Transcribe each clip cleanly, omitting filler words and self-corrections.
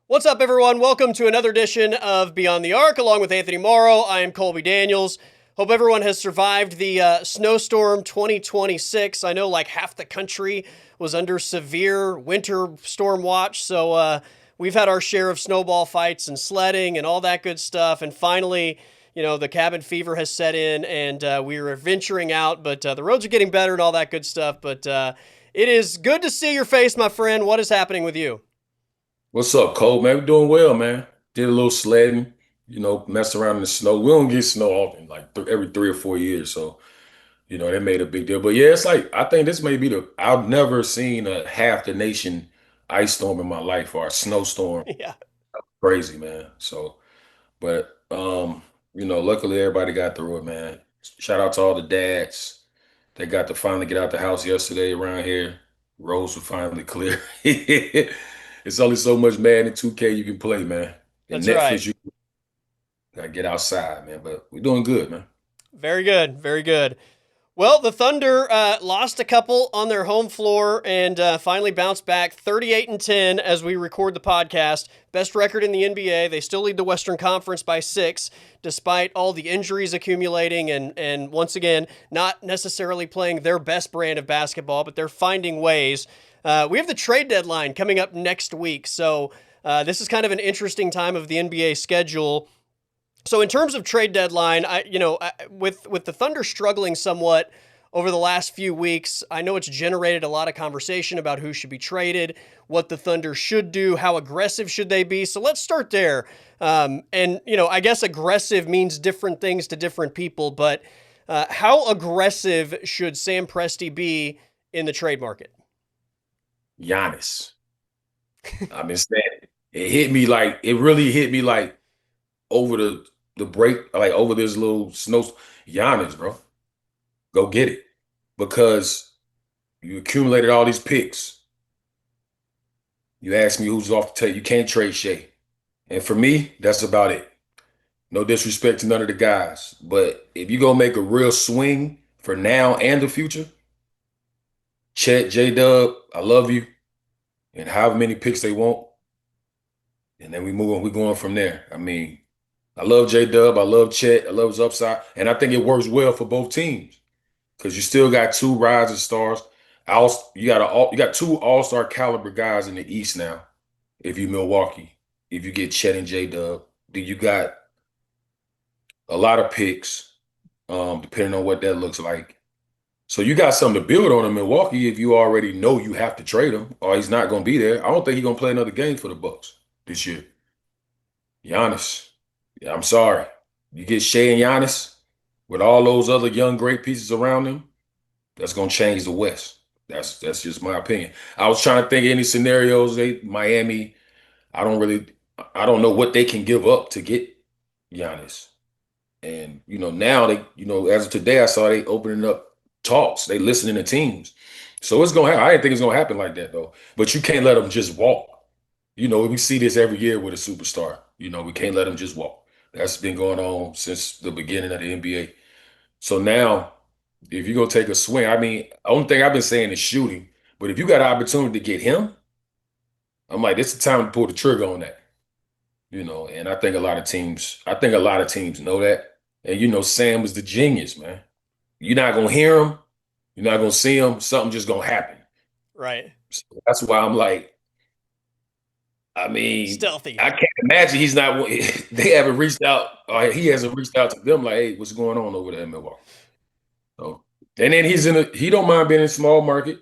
What's up, everyone? Welcome to another edition of Beyond the Arc, along with Anthony Morrow. I am Colby Daniels. Hope everyone has survived the snowstorm 2026. I know like half the country was under severe winter storm watch, so we've had our share of snowball fights and sledding and all that good stuff. And finally, the cabin fever has set in, and we are venturing out, but the roads are getting better and all that good stuff. But it is good to see your face, my friend. What is happening with you? What's up, Cole? Man, we doing well, man. Did a little sledding, messed around in the snow. We don't get snow often, like every 3 or 4 years. So, they made a big deal. But yeah, it's like, I think this may be I've never seen a half the nation ice storm in my life or a snowstorm. Yeah, Crazy, man. So, but, luckily everybody got through it, man. Shout out to all the dads. They got to finally get out the house yesterday around here. Roads were finally clear. It's only so much Madden 2K you can play, man. And that's right. Netflix, you gotta get outside, man. But we're doing good, man. Very good. Very good. Well, the Thunder lost a couple on their home floor and finally bounced back 38-10 as we record the podcast. Best record in the NBA. They still lead the Western Conference by 6, despite all the injuries accumulating and once again, not necessarily playing their best brand of basketball, but they're finding ways. We have the trade deadline coming up next week. So this is kind of an interesting time of the NBA schedule. So in terms of trade deadline, with the Thunder struggling somewhat over the last few weeks, I know it's generated a lot of conversation about who should be traded, what the Thunder should do, how aggressive should they be. So let's start there. I guess aggressive means different things to different people, but how aggressive should Sam Presti be in the trade market? Giannis. I've been saying it. It really hit me like over the break, like over this little snow. Giannis, bro. Go get it. Because you accumulated all these picks. You asked me who's off the table. You can't trade Shea. And for me, that's about it. No disrespect to none of the guys. But if you go make a real swing for now and the future, Chet, J-Dub, I love you. And however many picks they want. And then we move on. We're going from there. I mean, I love J-Dub. I love Chet. I love his upside. And I think it works well for both teams. Because you still got two rising stars. You got two all-star caliber guys in the East now. If you Milwaukee, if you get Chet and J-Dub, then you got a lot of picks, depending on what that looks like. So you got something to build on in Milwaukee if you already know you have to trade him or he's not going to be there. I don't think he's going to play another game for the Bucks this year. Giannis, yeah, I'm sorry. You get Shea and Giannis with all those other young great pieces around him, that's going to change the West. That's just my opinion. I was trying to think of any scenarios. Miami, I don't really, I don't know what they can give up to get Giannis. And now as of today, I saw they opening up talks. They listening to teams. So it's gonna happen. I didn't think it's gonna happen like that though. But you can't let them just walk. We see this every year with a superstar. We can't let them just walk. That's been going on since the beginning of the NBA. So now, if you're gonna take a swing, I mean, only thing I've been saying is shooting. But if you got an opportunity to get him, I'm like, it's the time to pull the trigger on that. And I think a lot of teams know that. And Sam is the genius, man. You're not gonna hear him, you're not gonna see him, something just gonna happen. Right. So that's why I'm like, I mean, Stealthy. I can't imagine he's not they haven't reached out, or he hasn't reached out to them like, hey, what's going on over there in Milwaukee? So and then he don't mind being in a small market.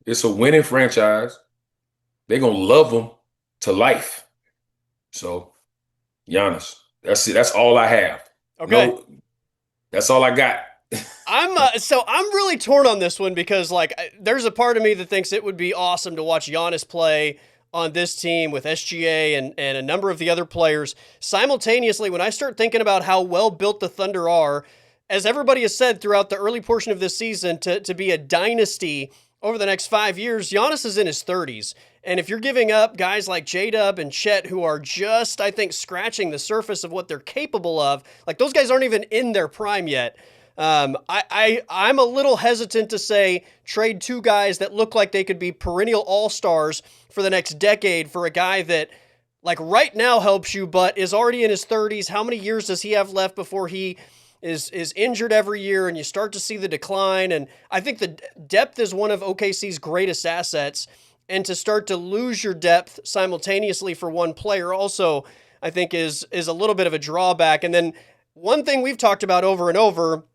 It's a winning franchise. They're gonna love him to life. So Giannis. That's it. That's all I have. Okay. No, that's all I got. I'm really torn on this one because there's a part of me that thinks it would be awesome to watch Giannis play on this team with SGA and a number of the other players simultaneously. When I start thinking about how well built the Thunder are, as everybody has said throughout the early portion of this season, to be a dynasty over the next 5 years, Giannis is in his 30s. And if you're giving up guys like J-Dub and Chet, who are just, I think, scratching the surface of what they're capable of, like those guys aren't even in their prime yet. I'm a little hesitant to say trade two guys that look like they could be perennial all-stars for the next decade for a guy that like right now helps you, but is already in his 30s. How many years does he have left before he is injured every year and you start to see the decline? And I think the depth is one of OKC's greatest assets. And to start to lose your depth simultaneously for one player also, I think is a little bit of a drawback. And then one thing we've talked about over and over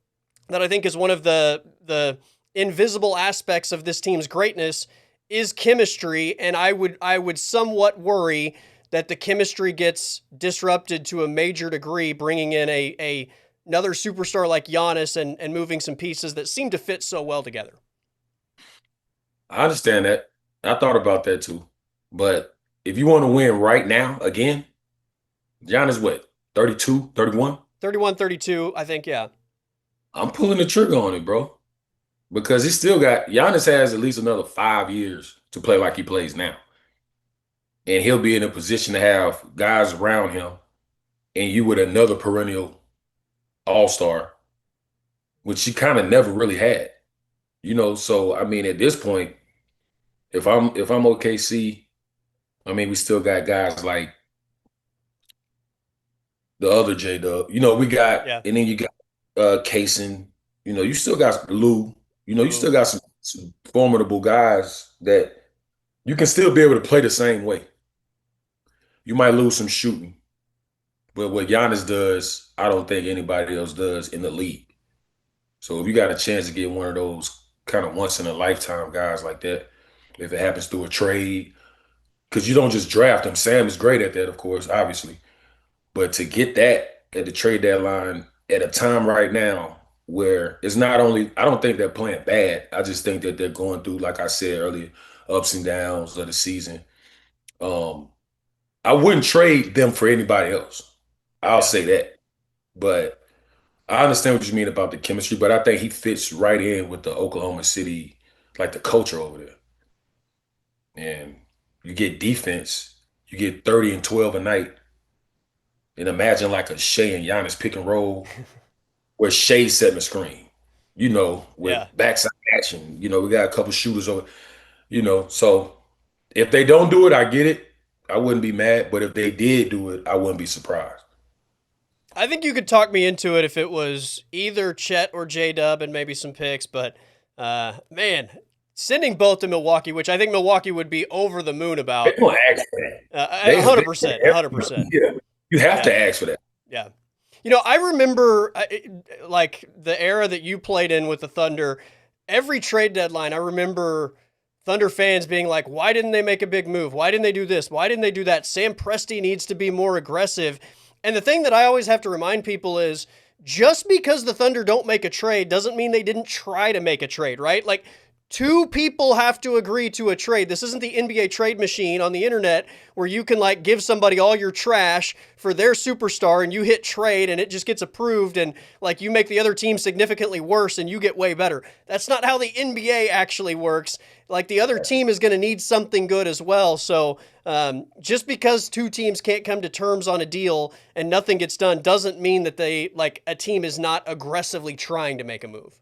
that I think is one of the invisible aspects of this team's greatness is chemistry, and I would somewhat worry that the chemistry gets disrupted to a major degree, bringing in a another superstar like Giannis and moving some pieces that seem to fit so well together. I understand that. I thought about that too. But if you want to win right now, again, Giannis what? 32, 31? 31, 32, I think, yeah. I'm pulling the trigger on it, bro. Because he still got Giannis has at least another 5 years to play like he plays now. And he'll be in a position to have guys around him and you with another perennial all-star, which he kind of never really had. So I mean at this point, if I'm OKC, I mean we still got guys like the other J Dub. We got, Yeah. and then you got Kaysen. You still got Lou. You Lou. still got some formidable guys that you can still be able to play the same way. You might lose some shooting, but what Giannis does, I don't think anybody else does in the league. So if you got a chance to get one of those kind of once in a lifetime guys like that, if it happens through a trade, because you don't just draft them. Sam is great at that, of course, obviously. But to get that at the trade deadline at a time right now where it's not only, I don't think they're playing bad. I just think that they're going through, like I said earlier, ups and downs of the season. Um, I wouldn't trade them for anybody else. I'll Yeah. say that. But I understand what you mean about the chemistry, but I think he fits right in with the Oklahoma City, like the culture over there. And you get defense, you get 30 and 12 a night. And imagine like a Shea and Giannis pick and roll where Shea setting the screen, with Yeah. backside action. We got a couple shooters over, So if they don't do it, I get it. I wouldn't be mad. But if they did do it, I wouldn't be surprised. I think you could talk me into it if it was either Chet or J Dub and maybe some picks, but man, sending both to Milwaukee, which I think Milwaukee would be over the moon They about. don't ask for that. They 100%, 100%. yeah, you have Yeah, to ask for that. yeah. I remember like the era that you played in with the Thunder. Every trade deadline, I remember Thunder fans being like, "Why didn't they make a big move? Why didn't they do this? Why didn't they do that? Sam Presti needs to be more aggressive." And the thing that I always have to remind people is just because the Thunder don't make a trade doesn't mean they didn't try to make a trade, right? Like two people have to agree to a trade. This isn't the NBA trade machine on the internet where you can like give somebody all your trash for their superstar and you hit trade and it just gets approved and like you make the other team significantly worse and you get way better. That's not how the NBA actually works. Like the other team is going to need something good as well. So just because two teams can't come to terms on a deal and nothing gets done doesn't mean that they like a team is not aggressively trying to make a move.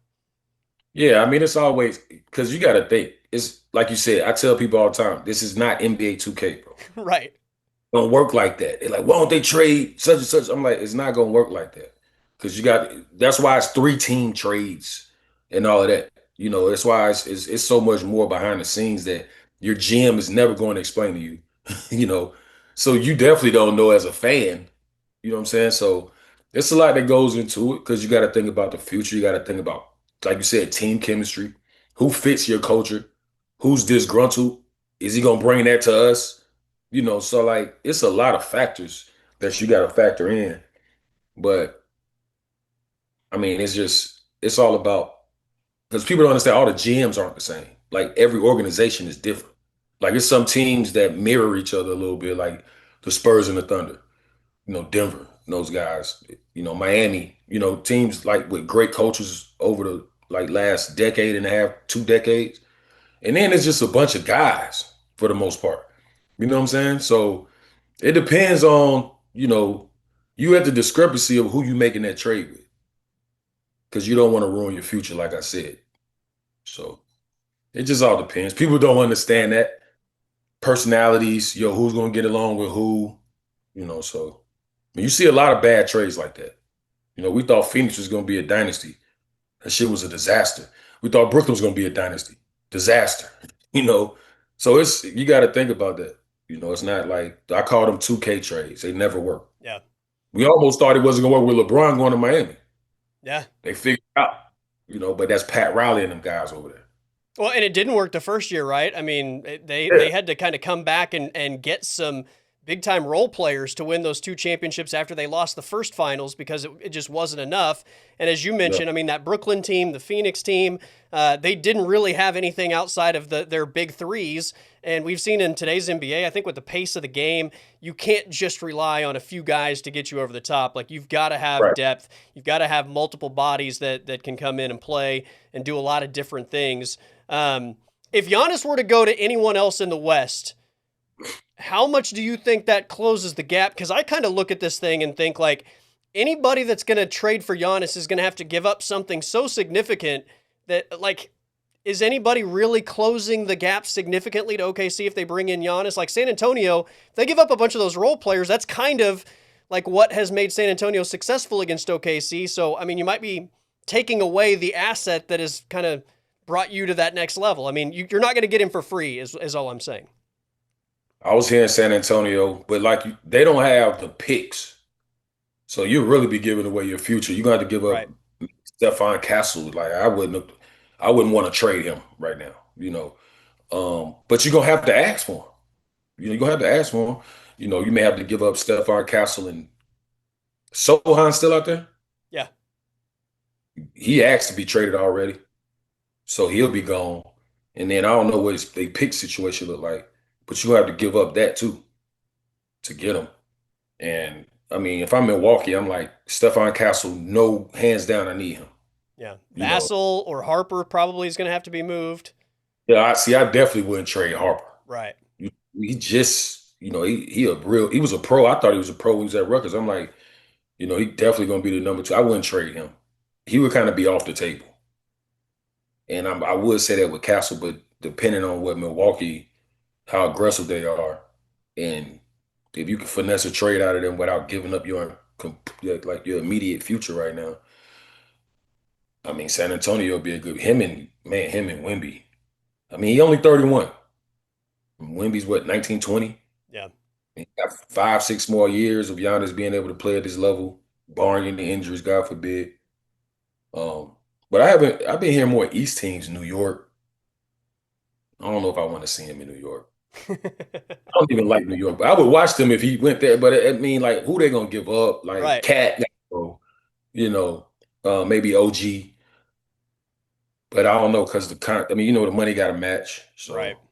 Yeah, I mean, it's always because you got to think. It's like you said, I tell people all the time, this is not NBA 2K, bro. Right. Don't work like that. They're like, why don't they trade such and such? I'm like, it's not gonna work like that. Because that's why it's 3-team trades and all of that. That's why it's so much more behind the scenes that your GM is never going to explain to you. you know. So you definitely don't know as a fan. You know what I'm saying? So it's a lot that goes into it because you got to think about the future. You got to think about, like you said, team chemistry. Who fits your culture? Who's disgruntled? Is he gonna bring that to us? So like it's a lot of factors that you got to factor in. But I mean, it's all about because people don't understand all the GMs aren't the same. Like every organization is different. Like it's some teams that mirror each other a little bit, like the Spurs and the Thunder. Denver, those guys. Miami. Teams like with great coaches over the like last decade and a half, 2 decades, and then it's just a bunch of guys for the most part. You know what I'm saying? So it depends on, you at the discrepancy of who you making that trade with. Because you don't want to ruin your future, like I said. So it just all depends. People don't Yeah. understand that. personalities, who's gonna get along with who, so you see a lot of bad trades like that. We thought Phoenix was gonna be a dynasty. That shit was a disaster. We thought Brooklyn was gonna be a dynasty. Disaster. You know. So it's you gotta think about that. It's not like I call them 2K trades. They never work. Yeah. We almost thought it wasn't gonna work with LeBron going to Miami. Yeah. They figured it out. But that's Pat Riley and them guys over there. Well, and it didn't work the first year, right? I mean, Yeah. they had to kind of come back and get some big time role players to win those two championships after they lost the first finals because it just wasn't enough. And as you Yeah. mentioned, I mean, that Brooklyn team, the Phoenix team, they didn't really have anything outside of their big threes. And we've seen in today's NBA, I think with the pace of the game, you can't just rely on a few guys to get you over the top. Like you've got to have Right. depth. You've got to have multiple bodies that can come in and play and do a lot of different things. If Giannis were to go to anyone else in the West, how much do you think that closes the gap? Because I kind of look at this thing and think like anybody that's going to trade for Giannis is going to have to give up something so significant that like is anybody really closing the gap significantly to OKC if they bring in Giannis? Like San Antonio, if they give up a bunch of those role players, that's kind of like what has made San Antonio successful against OKC. So I mean, you might be taking away the asset that has kind of brought you to that next level. I mean, you're not going to get him for free, is all I'm saying. I was here in San Antonio, but like they don't have the picks. So you really be giving away your future. You're gonna have to give up Right. Stephon Castle. Like I wouldn't want to trade him right now. But you're gonna have to ask for him. You're gonna have to ask for him. You may have to give up Stephon Castle and Sohan still out there. Yeah. He asked to be traded already, so he'll be gone. And then I don't know what his they pick situation look like, but you have to give up that too to get him. And I mean, if I'm Milwaukee, I'm like Stephon Castle, no hands down, I need him. Yeah. You know, Vassell or Harper probably is going to have to be moved. yeah, I see. I definitely wouldn't trade Harper. Right. He just, he was a pro. I thought he was a pro when he was at Rutgers. I'm like, he definitely gonna be the number two. I wouldn't trade him. He would kind of be off the table. And I would say that with Castle, but depending on what Milwaukee, how aggressive they are, and if you can finesse a trade out of them without giving up like your immediate future right now, I mean, San Antonio would be a good him and Wemby. I mean, he only 31. Wemby's what, 19, 20? Yeah. He got 5, 6 more years of Giannis being able to play at this level, barring any injuries, God forbid. But I've been hearing more East teams, New York. I don't know if I want to see him in New York. I don't even like New York, but I would watch them if he went there. But I mean, like, who they gonna give up? Like Right. Cat, you know, maybe OG. But I don't know because I mean, the money got to match. Right. So,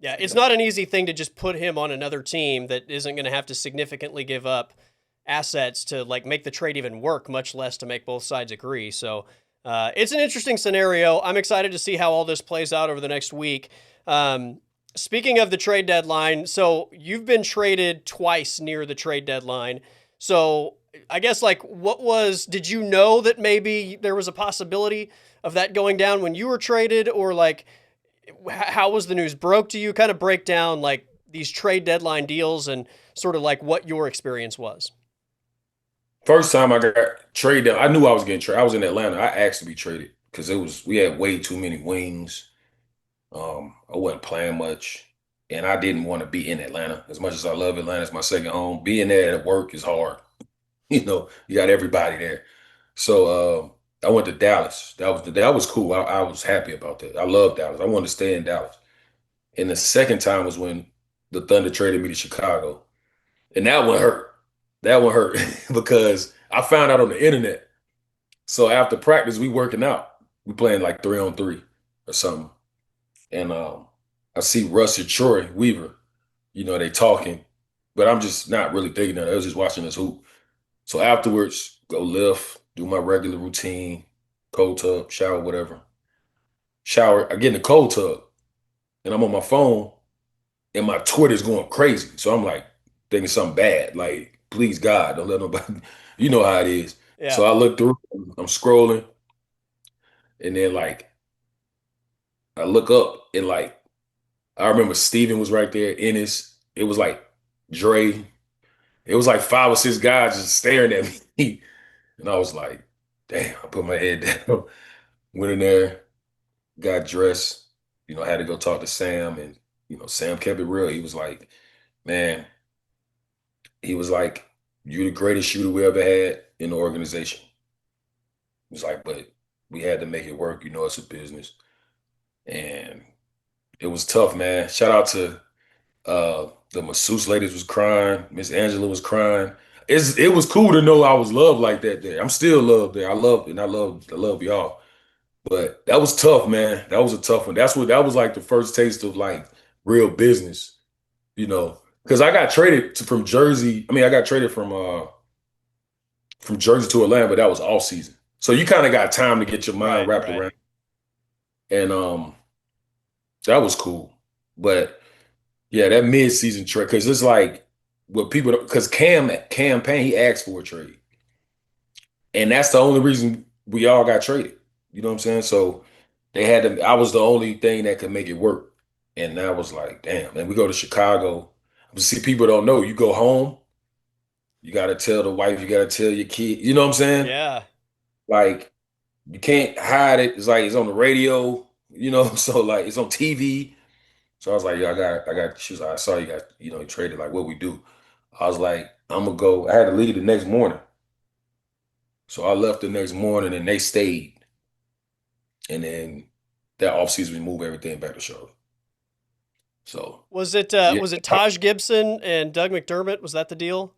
Yeah, you it's know, not an easy thing to just put him on another team that isn't going to have to significantly give up assets to like make the trade even work, much less to make both sides agree. So it's an interesting scenario. I'm excited to see how all this plays out over the next week. Um, Speaking of the trade deadline, so you've been traded twice near the trade deadline. So I guess like did you know that maybe there was a possibility of that going down when you were traded, or like how was the news broke to you? Kind of break down like these trade deadline deals and sort of like what your experience was. first time I got traded, I knew I was getting traded. I was in Atlanta. I asked to be traded because we had way too many wings. I wasn't playing much, and I didn't want to be in Atlanta as much as I love Atlanta. It's my second home. Being there at work is hard. You got everybody there. So I went to Dallas. That was cool. I was happy about that. I love Dallas. I wanted to stay in Dallas. And the second time was when the Thunder traded me to Chicago, and that one hurt. That one hurt because I found out on the internet. So after practice, we working out. We playing like 3-on-3 or something. And I see Russ and Troy Weaver, they talking, but I'm just not really thinking that. I was just watching this hoop. So afterwards, go lift, do my regular routine, cold tub, shower, whatever. Shower, I get in the cold tub, and I'm on my phone, and my Twitter's going crazy. So I'm like thinking something bad, like, please God, don't let nobody, you know how it is. Yeah. So I look through, I'm scrolling, and then like I look up and like I remember Steven was right there. Ennis. It was like Dre. It was like 5 or 6 guys just staring at me. And I was like, damn, I put my head down, went in there, got dressed, I had to go talk to Sam. And, Sam kept it real. He was like, man, he was like, you're the greatest shooter we ever had in the organization. He was like, but we had to make it work. It's a business. And it was tough, man. Shout out to the masseuse ladies was crying. Miss Angela was crying. It was cool to know I was loved like that there. I'm still loved there. I love and I love y'all. But that was tough, man. That was a tough one. That was like the first taste of like real business, you know. Because I got traded from Jersey. I mean, I got traded from Jersey to Atlanta, but that was off season. So you kind of got time to get your mind Right, wrapped right. around. And that was cool. But yeah, that mid-season trade, because it's like what people because Cam Payne, he asked for a trade. And that's the only reason we all got traded. You know what I'm saying? So they had to, I was the only thing that could make it work. And I was like, damn. And we go to Chicago. But see, people don't know. You go home, you gotta tell the wife, you gotta tell your kid. You know what I'm saying? Yeah. Like, you can't hide it. It's like it's on the radio, so like it's on TV. So I was like, yeah, I got, she was like, I saw you got, you traded, like what we do. I was like, I'm gonna go. I had to leave the next morning. So I left the next morning and they stayed. And then that offseason we moved everything back to Charlotte. So yeah, Was it Taj Gibson and Doug McDermott? Was that the deal?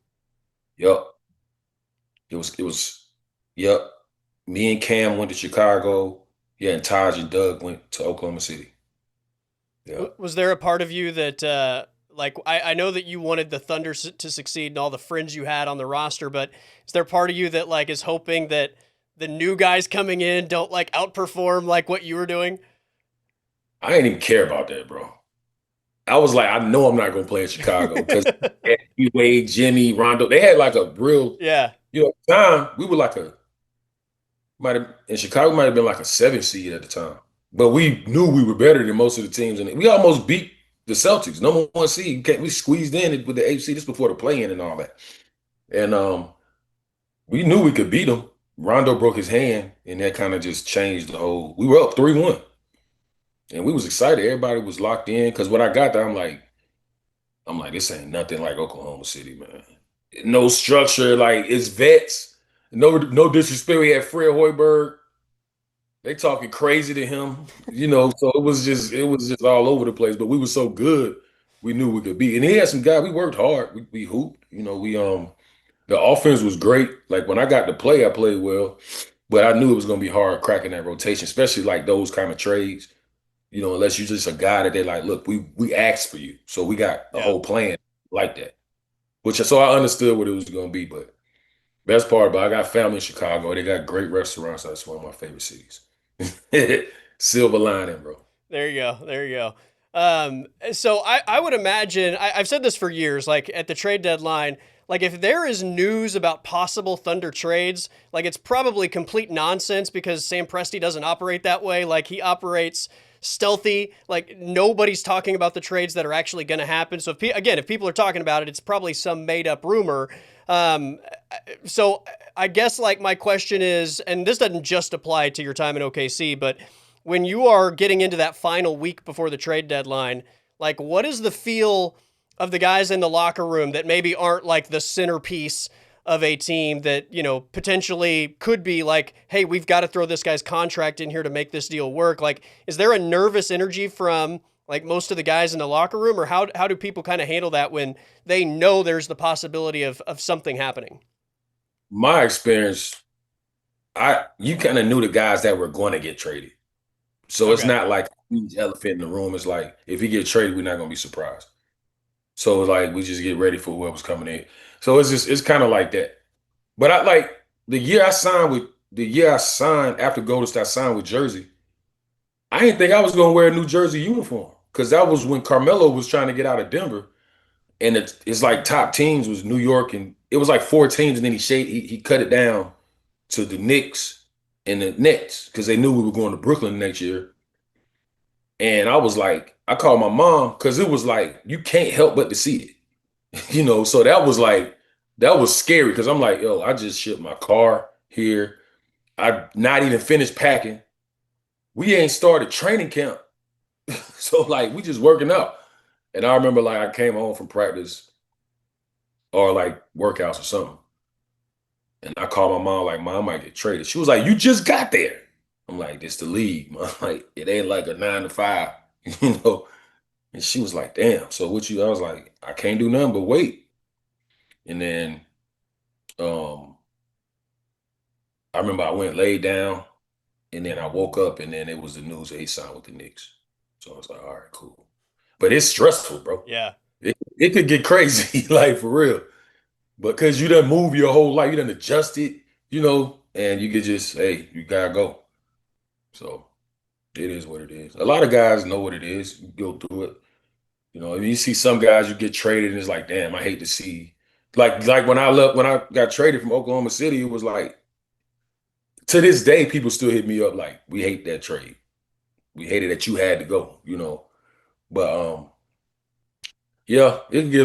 yep. It was yep. Me and Cam went to Chicago. Yeah, and Taj and Doug went to Oklahoma City. Yeah. Was there a part of you that like I know that you wanted the Thunder to succeed and all the friends you had on the roster, but is there part of you that like is hoping that the new guys coming in don't like outperform like what you were doing? I didn't even care about that, bro. I was like, I know I'm not gonna play in Chicago because Wade, Jimmy, Rondo, they had like a real, Yeah. time we were like a might have in Chicago might have been like a 7 seed at the time. But we knew we were better than most of the teams, and we almost beat the Celtics, number 1 seed. We squeezed in with the 8 seed. This before the play-in and all that. And we knew we could beat them. Rondo broke his hand, and that kind of just changed the whole. We were up 3-1, and we was excited. Everybody was locked in because when I got there, I'm like, this ain't nothing like Oklahoma City, man. No structure, like it's vets. No disrespect. We had Fred Hoiberg. They talking crazy to him, so it was just all over the place. But we were so good, we knew we could beat. And he had some guys. We worked hard. We hooped. We the offense was great. Like when I got to play, I played well. But I knew it was gonna be hard cracking that rotation, especially like those kind of trades. Unless you're just a guy that they like, look, we asked for you. So we got a Yeah. whole plan like that. Which so I understood what it was gonna be, but best part about I got family in Chicago. They got great restaurants. That's one of my favorite cities. Silver lining, bro. There you go. There you go. So I would imagine I've said this for years. Like at the trade deadline, like if there is news about possible Thunder trades, like it's probably complete nonsense because Sam Presti doesn't operate that way. Like he operates stealthy. Like nobody's talking about the trades that are actually going to happen. So if people are talking about it, it's probably some made up rumor. Um, so I guess like my question is, and this doesn't just apply to your time in OKC, but when you are getting into that final week before the trade deadline, like what is the feel of the guys in the locker room that maybe aren't like the centerpiece of a team that, potentially could be like, hey, we've got to throw this guy's contract in here to make this deal work? Like, is there a nervous energy from like most of the guys in the locker room, or how do people kind of handle that when they know there's the possibility of something happening? My experience, you kind of knew the guys that were going to get traded. So it's Okay. not like a huge elephant in the room. It's like if he get traded, we're not gonna be surprised. So it's like we just get ready for whoever's coming in. So it's kind of like that. But I like the year I signed after Golden State I signed with Jersey. I didn't think I was gonna wear a New Jersey uniform because that was when Carmelo was trying to get out of Denver, and it's like top teams was New York, and it was like 4 teams, and then he cut it down to the Knicks and the Nets because they knew we were going to Brooklyn next year. And I was like, I called my mom because it was like, you can't help but to see it. So that was scary because I'm like, yo, I just shipped my car here. I not even finished packing. We ain't started training camp. So like we just working out. And I remember like I came home from practice or like workouts or something. And I called my mom, like, Mom, I might get traded. She was like, you just got there. I'm like, it's the league, man. Like, it ain't like a 9 to 5, you know. And she was like, damn, so what you I was like, I can't do nothing but wait. And then um I remember I went laid down and then I woke up and then it was the news that he signed with the Knicks. So I was like, all right, cool. But it's stressful, bro. Yeah. It could get crazy, like for real. Because you done move your whole life, you done adjusted, and you could just, hey, you gotta go. So it is what it is. A lot of guys know what it is. You go through it. And you see some guys you get traded and it's like, damn, I hate to see. Like when I got traded from Oklahoma City, it was like to this day, people still hit me up like, we hate that trade. We hated that you had to go. But yeah, it can get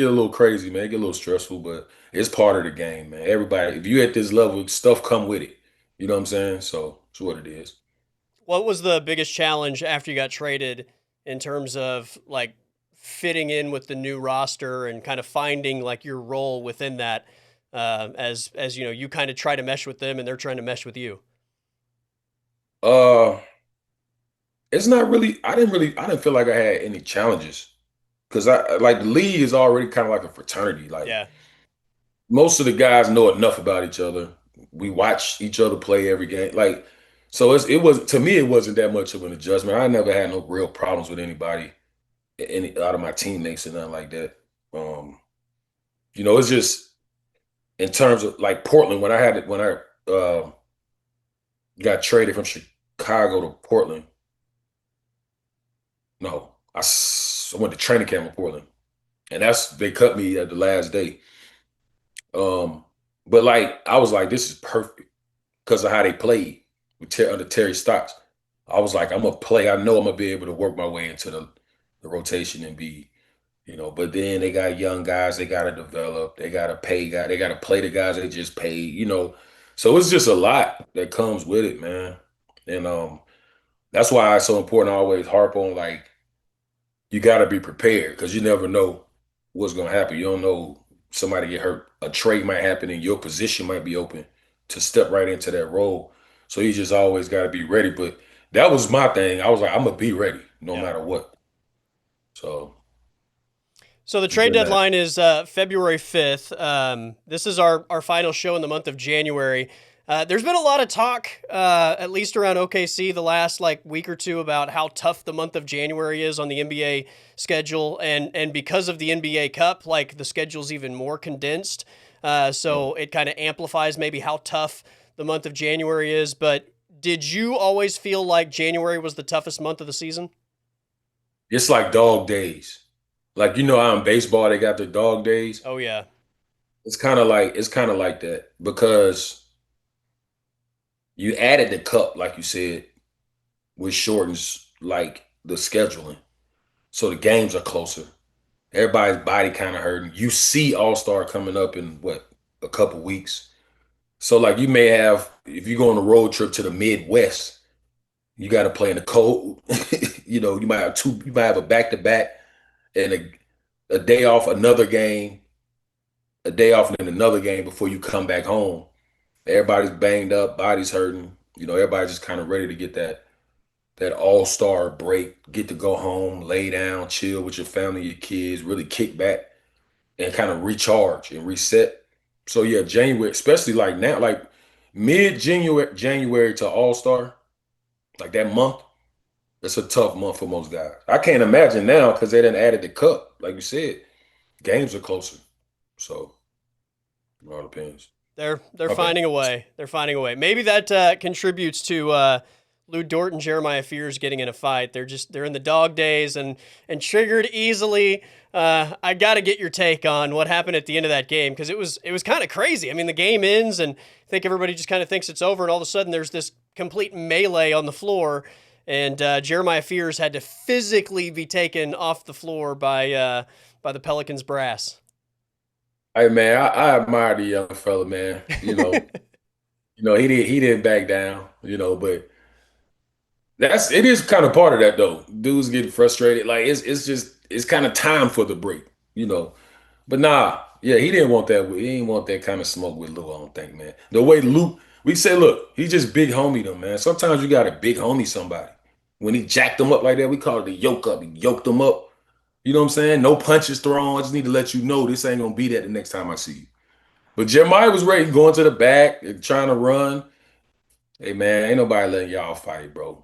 a little crazy, man. It get a little stressful, but it's part of the game, man. Everybody, if you at this level, stuff come with it. You know what I'm saying? So it's what it is. What was the biggest challenge after you got traded in terms of like fitting in with the new roster and kind of finding like your role within that, as you kind of try to mesh with them and they're trying to mesh with you? Uh, it's not really. I didn't feel like I had any challenges because I like the league is already kind of like a fraternity. Like Yeah. most of the guys know enough about each other. We watch each other play every game. Like so, it was to me it wasn't that much of an adjustment. I never had no real problems with anybody, any out of my teammates and nothing like that. Um, it's just in terms of like Portland when I had it when I got traded from Chicago to Portland. No, I went to training camp in Portland, and they cut me at the last day. Um, but like I was like, this is perfect because of how they played under Terry Stotts. I was like, I'm gonna play. I know I'm gonna be able to work my way into the rotation and be, But then they got young guys they gotta develop. They gotta pay guys. They gotta play the guys they just paid. So it's just a lot that comes with it, man. And that's why it's so important to always harp on like you got to be prepared because you never know what's going to happen. You don't know somebody get hurt. A trade might happen and your position might be open to step right into that role. So you just always got to be ready. But that was my thing. I was like, I'm going to be ready no Yeah. matter what. So So the it's trade been that. deadline is February 5th. This is our final show in the month of January. There's been a lot of talk, at least around OKC, the last like week or two about how tough the month of January is on the NBA schedule, and because of the NBA Cup, like the schedule's even more condensed. So it kind of amplifies maybe how tough the month of January is. But did you always feel like January was the toughest month of the season? It's like dog days. Like, how in baseball they got their dog days. Oh yeah, It's kind of like that because you added the cup, like you said, which shortens like the scheduling. So the games are closer. Everybody's body kind of hurting. You see All Star coming up in what a couple weeks. So like you may have if you go on a road trip to the Midwest, you got to play in the cold. You might have two. You might have a back to back and a day off, another game, a day off, and then another game before you come back home. Everybody's banged up, bodies hurting. Everybody's just kind of ready to get that all-star break, get to go home, lay down, chill with your family, your kids, really kick back and kind of recharge and reset. So yeah, January, especially like now, like mid January to All-Star, like that month, that's a tough month for most guys. I can't imagine now because they didn't added the cup. Like you said, games are closer. So it all depends. they're My bad. finding a way. They're finding a way. Maybe that contributes to Lou Dort and Jeremiah Fears getting in a fight. They're in the dog days and triggered easily. I got to get your take on what happened at the end of that game because it was kind of crazy. I mean, the game ends and I think everybody just kind of thinks it's over, and all of a sudden there's this complete melee on the floor. and Jeremiah Fears had to physically be taken off the floor by the Pelicans brass. Hey man, I admire the young fella, man. He didn't back down, but it is kind of part of that though. Dudes getting frustrated. Like it's kind of time for the break, you know. But nah, yeah, he didn't want that. He didn't want that kind of smoke with Lou, I don't think, man. The way Luke, we say, look, he just big homie them, man. Sometimes you gotta big homie somebody. When he jacked them up like that, we call it the yoke up. He yoked them up. You know what I'm saying? No punches thrown. I just need to let you know this ain't gonna be that the next time I see you. But Jeremiah was ready, going to the back and trying to run. Hey man, ain't nobody letting y'all fight, bro.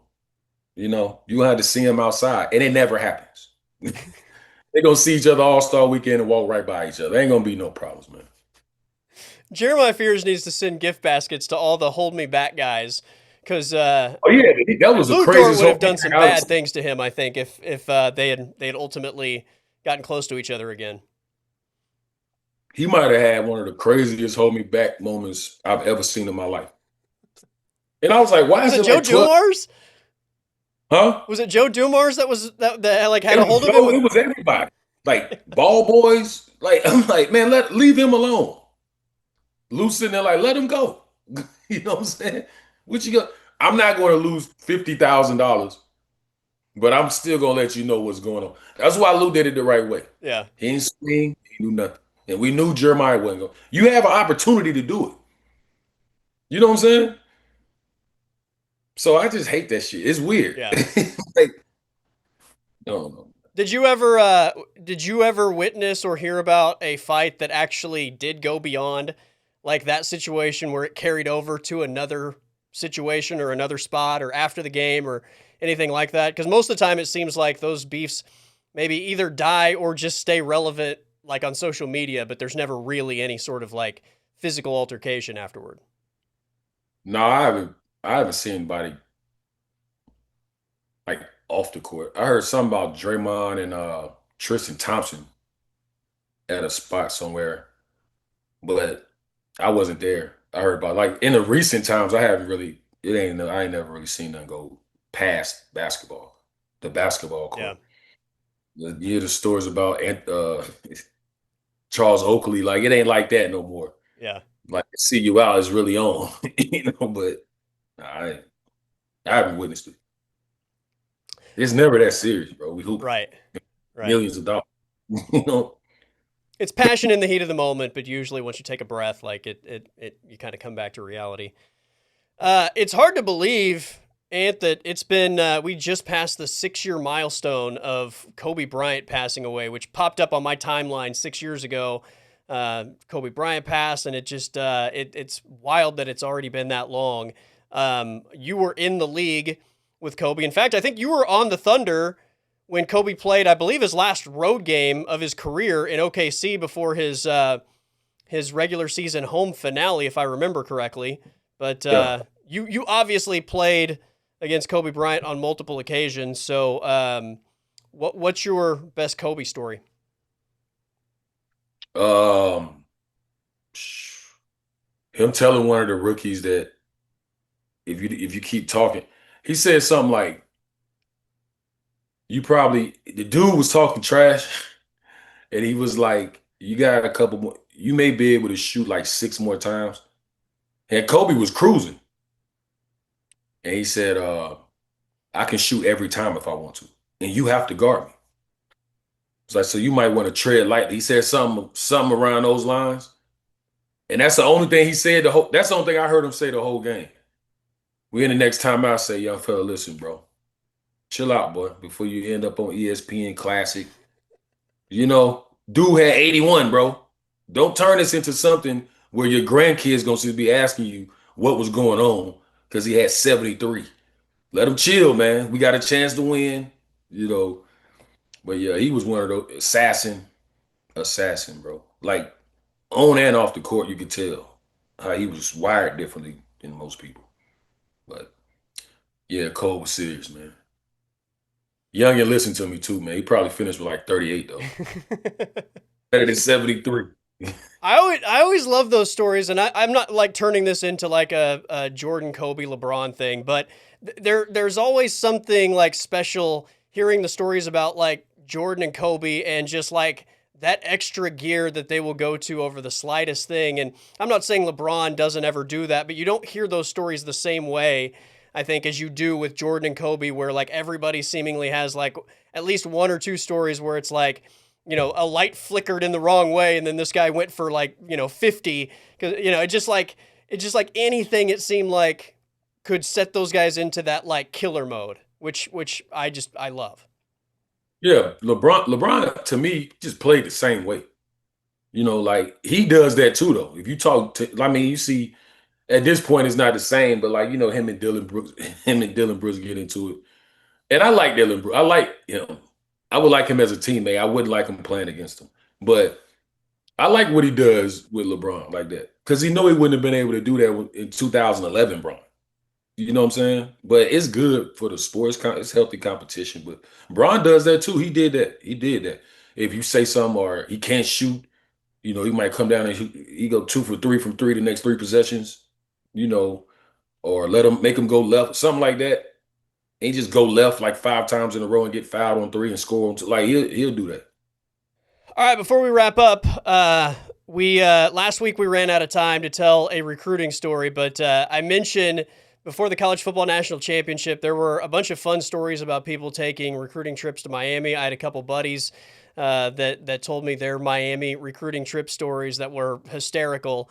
You gonna have to see him outside, and it never happens. They gonna see each other all Star Weekend and walk right by each other. Ain't gonna be no problems, man. Jeremiah Fears needs to send gift baskets to all the hold me back guys because Oh yeah, that was the Lou Dort craziest would have whole done thing some I ever bad seen. things to him. I think if they had ultimately gotten close to each other again. He might have had one of the craziest hold me back moments I've ever seen in my life. And I was like, why Was is it it Joe like 12? Dumars? Huh? Was it Joe Dumars that like had It a was hold of him Joe, with? it was everybody. Like ball boys. Like, I'm like, man, leave him alone. Lou's sitting there like, let him go. You know what I'm saying? What you got? I'm not going to lose $50,000, but I'm still gonna let you know what's going on. That's why Lou did it the right way. Yeah, He didn't swing, he knew nothing. And we knew Jeremiah wasn't going. You have an opportunity to do it. You know what I'm saying? So I just hate that shit. It's weird. yeah. Like, no, no. Did you ever witness or hear about a fight that actually did go beyond like that situation where it carried over to another situation or another spot or after the game or anything like that? Because most of the time it seems like those beefs maybe either die or just stay relevant like on social media, but there's never really any sort of like physical altercation afterward. No, I haven't seen anybody like off the court. I heard something about Draymond and Tristan Thompson at a spot somewhere, but I wasn't there. I heard about like in the recent times. I ain't never really seen them go past the basketball Yeah, court. The stories about Charles Oakley, like it ain't like that no more. yeah, Like see you out is really on, But I I haven't witnessed it. It's never that serious, bro. We hooping right, right. millions of dollars. you know, It's passion in the heat of the moment, but usually once you take a breath, like it you kind of come back to reality. It's hard to believe, Ant, that it's been we just passed the 6 year milestone of Kobe Bryant passing away, which popped up on my timeline 6 years ago. Kobe Bryant passed, and it's wild that it's already been that long. You were in the league with Kobe. In fact, I think you were on the Thunder when Kobe played, I believe, his last road game of his career in OKC before his regular season home finale, if I remember correctly. But yeah. you obviously played against Kobe Bryant on multiple occasions. So what's your best Kobe story? Um, him telling one of the rookies that if you keep talking, he said something like, the dude was talking trash, and he was like, you got a couple more, you may be able to shoot like 6 more times. And Kobe was cruising, and he said, I can shoot every time if I want to, and you have to guard me. It's like, so you might want to tread lightly. He said something around those lines. And that's the only thing he said that's the only thing I heard him say the whole game. We in the next time I say, young fella, listen, bro. Chill out, boy, before you end up on ESPN Classic. Dude had 81, bro. Don't turn this into something where your grandkids gonna be asking you what was going on because he had 73. Let him chill, man. We got a chance to win, you know. But yeah, he was one of those assassin, bro. Like on and off the court, you could tell how he was wired differently than most people. But yeah, Cole was serious, man. Young and listen to me too, man. He probably finished with like 38 though. Better than 73. I always love those stories, and I'm not like turning this into like a Jordan, Kobe, LeBron thing, but there's always something like special hearing the stories about like Jordan and Kobe and just like that extra gear that they will go to over the slightest thing. And I'm not saying LeBron doesn't ever do that, but you don't hear those stories the same way, I think, as you do with Jordan and Kobe, where like everybody seemingly has like at least one or two stories where it's like, a light flickered in the wrong way, and then this guy went for like 50 because it just like anything it seemed like could set those guys into that like killer mode, which I love. Yeah, LeBron to me just played the same way. Like he does that too though. If you talk to, I mean, you see at this point it's not the same, but like him and Dylan Brooks, him and Dylan Brooks get into it. And I like Dylan Brooks. I like him. I would like him as a teammate. I wouldn't like him playing against him. But I like what he does with LeBron like that. Because he wouldn't have been able to do that in 2011, Bron. You know what I'm saying? But it's good for the sports. It's healthy competition. But Bron does that too. He did that. He did that. If you say something or he can't shoot, he might come down and he go 2 for 3 from three the next three possessions, you know, or make him go left, something like that. He just go left like 5 times in a row and get fouled on three and score on two. Like he'll do that. All right, before we wrap up, we last week we ran out of time to tell a recruiting story, but I mentioned before the college football national championship there were a bunch of fun stories about people taking recruiting trips to Miami. I had a couple buddies that told me their Miami recruiting trip stories that were hysterical.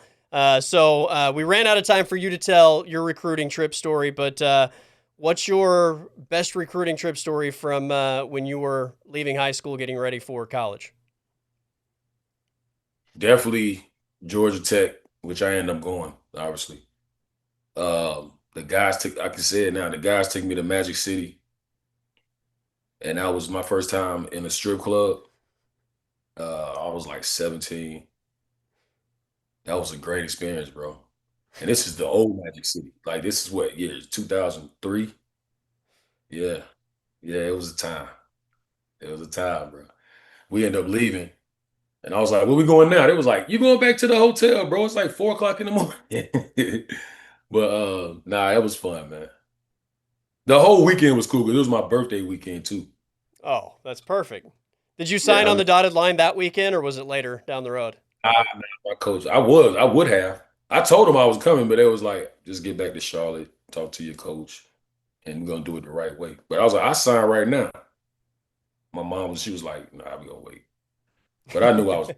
So we ran out of time for you to tell your recruiting trip story, but what's your best recruiting trip story from when you were leaving high school, getting ready for college? Definitely Georgia Tech, which I ended up going, obviously. The guys took, I can say it now, the guys took me to Magic City, and that was my first time in a strip club. I was like 17. That was a great experience, bro. And this is the old Magic City. Like this is what year? 2003. Yeah, yeah, it was a time. It was a time, bro. We ended up leaving, and I was like, "Where we going now?" They was like, "You going back to the hotel, bro? It's like 4 o'clock in the morning." But nah, it was fun, man. The whole weekend was cool because it was my birthday weekend too. Oh, that's perfect. Did you sign Yeah, on the dotted line that weekend, or was it later down the road? man, my coach. I would have. I told him I was coming, but it was like, just get back to Charlotte, talk to your coach, and we're gonna do it the right way. But I was like, I sign right now. She was like, nah, we gonna wait. But I knew I was.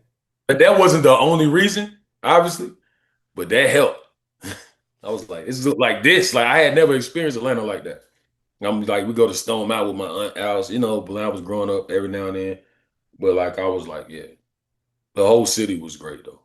But that wasn't the only reason, obviously. But that helped. I was like, it's like this. Like I had never experienced Atlanta like that. I'm like, we go to Stone Mountain with my aunt Alice, when I was growing up every now and then. But like I was like, yeah, the whole city was great though.